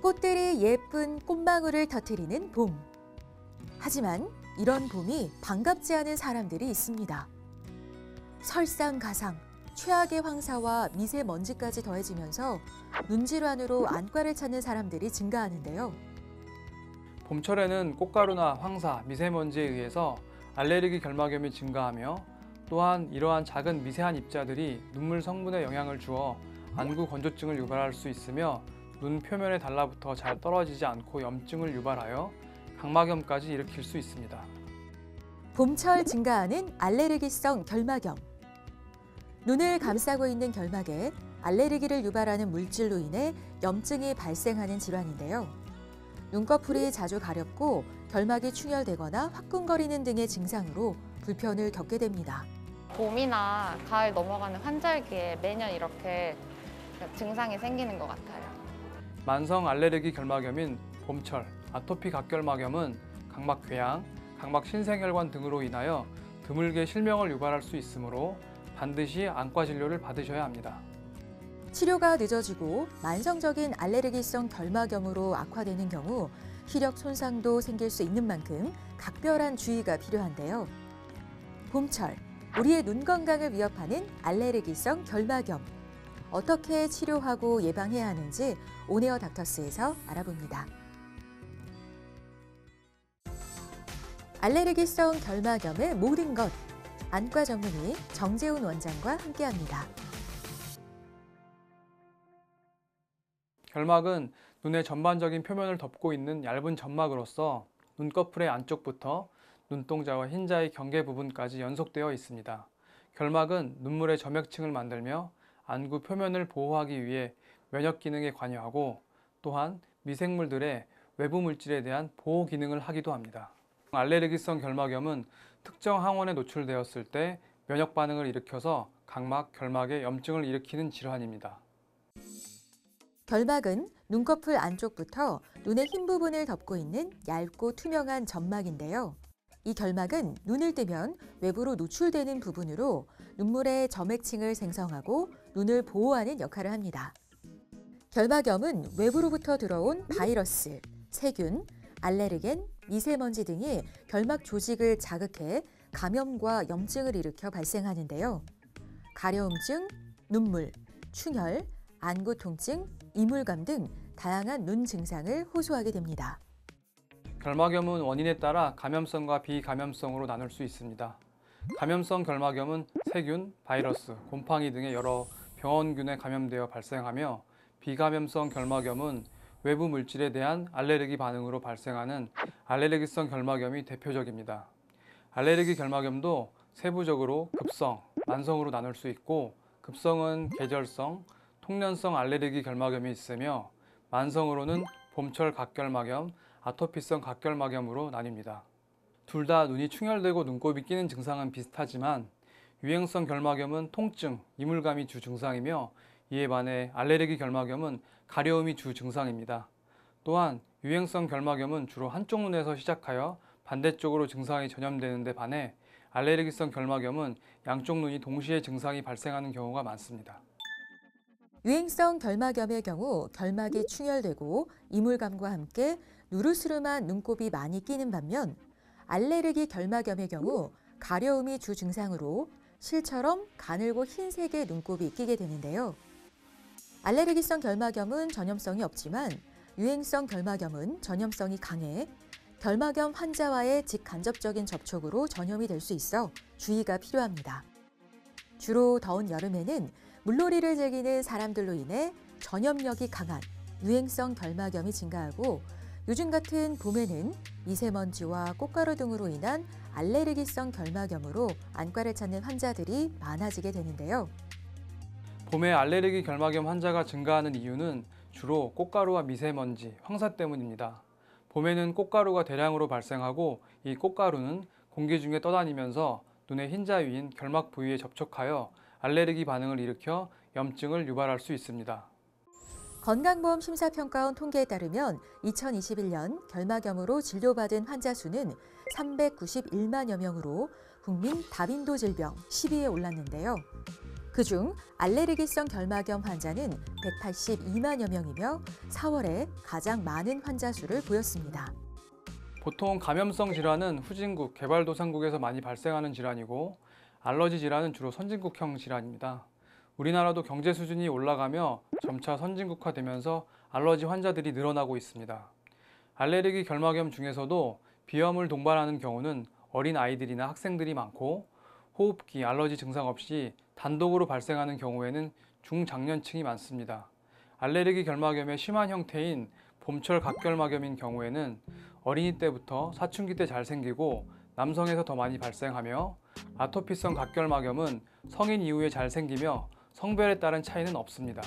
꽃들이 예쁜 꽃망울을 터뜨리는 봄. 하지만 이런 봄이 반갑지 않은 사람들이 있습니다. 설상가상, 최악의 황사와 미세먼지까지 더해지면서 눈질환으로 안과를 찾는 사람들이 증가하는데요. 봄철에는 꽃가루나 황사, 미세먼지에 의해서 알레르기 결막염이 증가하며 또한 이러한 작은 미세한 입자들이 눈물 성분에 영향을 주어 안구 건조증을 유발할 수 있으며 눈 표면에 달라붙어 잘 떨어지지 않고 염증을 유발하여 각막염까지 일으킬 수 있습니다. 봄철 증가하는 알레르기성 결막염. 눈을 감싸고 있는 결막에 알레르기를 유발하는 물질로 인해 염증이 발생하는 질환인데요. 눈꺼풀이 자주 가렵고 결막이 충혈되거나 화끈거리는 등의 증상으로 불편을 겪게 됩니다. 봄이나 가을 넘어가는 환절기에 매년 이렇게 증상이 생기는 것 같아요. 만성 알레르기 결막염인 봄철 아토피 각결막염은 각막 궤양, 각막 신생혈관 등으로 인하여 드물게 실명을 유발할 수 있으므로 반드시 안과 진료를 받으셔야 합니다. 치료가 늦어지고 만성적인 알레르기성 결막염으로 악화되는 경우 시력 손상도 생길 수 있는 만큼 각별한 주의가 필요한데요. 봄철, 우리의 눈 건강을 위협하는 알레르기성 결막염. 어떻게 치료하고 예방해야 하는지 온에어 닥터스에서 알아봅니다. 알레르기성 결막염의 모든 것. 안과 전문의 정재훈 원장과 함께합니다. 결막은 눈의 전반적인 표면을 덮고 있는 얇은 점막으로서 눈꺼풀의 안쪽부터 눈동자와 흰자의 경계 부분까지 연속되어 있습니다. 결막은 눈물의 점액층을 만들며 안구 표면을 보호하기 위해 면역 기능에 관여하고 또한 미생물들의 외부 물질에 대한 보호 기능을 하기도 합니다. 알레르기성 결막염은 특정 항원에 노출되었을 때 면역 반응을 일으켜서 각막, 결막에 염증을 일으키는 질환입니다. 결막은 눈꺼풀 안쪽부터 눈의 흰 부분을 덮고 있는 얇고 투명한 점막인데요. 이 결막은 눈을 뜨면 외부로 노출되는 부분으로 눈물의 점액층을 생성하고 눈을 보호하는 역할을 합니다. 결막염은 외부로부터 들어온 바이러스, 세균, 알레르겐, 미세먼지 등이 결막 조직을 자극해 감염과 염증을 일으켜 발생하는데요. 가려움증, 눈물, 충혈, 안구 통증, 이물감 등 다양한 눈 증상을 호소하게 됩니다. 결막염은 원인에 따라 감염성과 비감염성으로 나눌 수 있습니다. 감염성 결막염은 세균, 바이러스, 곰팡이 등의 여러 병원균에 감염되어 발생하며 비감염성 결막염은 외부 물질에 대한 알레르기 반응으로 발생하는 알레르기성 결막염이 대표적입니다. 알레르기 결막염도 세부적으로 급성, 만성으로 나눌 수 있고 급성은 계절성, 통년성 알레르기 결막염이 있으며 만성으로는 봄철 각결막염, 아토피성 각결막염으로 나뉩니다. 둘 다 눈이 충혈되고 눈곱이 끼는 증상은 비슷하지만 유행성 결막염은 통증, 이물감이 주 증상이며 이에 반해 알레르기 결막염은 가려움이 주 증상입니다. 또한 유행성 결막염은 주로 한쪽 눈에서 시작하여 반대쪽으로 증상이 전염되는 데 반해 알레르기성 결막염은 양쪽 눈이 동시에 증상이 발생하는 경우가 많습니다. 유행성 결막염의 경우 결막이 충혈되고 이물감과 함께 누르스름한 눈곱이 많이 끼는 반면 알레르기 결막염의 경우 가려움이 주 증상으로 실처럼 가늘고 흰색의 눈곱이 끼게 되는데요. 알레르기성 결막염은 전염성이 없지만 유행성 결막염은 전염성이 강해 결막염 환자와의 직간접적인 접촉으로 전염이 될 수 있어 주의가 필요합니다. 주로 더운 여름에는 물놀이를 즐기는 사람들로 인해 전염력이 강한 유행성 결막염이 증가하고 요즘 같은 봄에는 미세먼지와 꽃가루 등으로 인한 알레르기성 결막염으로 안과를 찾는 환자들이 많아지게 되는데요. 봄에 알레르기 결막염 환자가 증가하는 이유는 주로 꽃가루와 미세먼지, 황사 때문입니다. 봄에는 꽃가루가 대량으로 발생하고 이 꽃가루는 공기 중에 떠다니면서 눈의 흰자 위인 결막 부위에 접촉하여 알레르기 반응을 일으켜 염증을 유발할 수 있습니다. 건강보험 심사평가원 통계에 따르면 2021년 결막염으로 진료받은 환자 수는 391만여 명으로 국민 다빈도 질병 10위에 올랐는데요. 그중 알레르기성 결막염 환자는 182만여 명이며 4월에 가장 많은 환자 수를 보였습니다. 보통 감염성 질환은 후진국, 개발도상국에서 많이 발생하는 질환이고 알러지 질환은 주로 선진국형 질환입니다. 우리나라도 경제 수준이 올라가며 점차 선진국화되면서 알러지 환자들이 늘어나고 있습니다. 알레르기 결막염 중에서도 비염을 동반하는 경우는 어린 아이들이나 학생들이 많고 호흡기, 알러지 증상 없이 단독으로 발생하는 경우에는 중장년층이 많습니다. 알레르기 결막염의 심한 형태인 봄철 각결막염인 경우에는 어린이 때부터 사춘기 때 잘 생기고 남성에서 더 많이 발생하며 아토피성 각결막염은 성인 이후에 잘 생기며 성별에 따른 차이는 없습니다.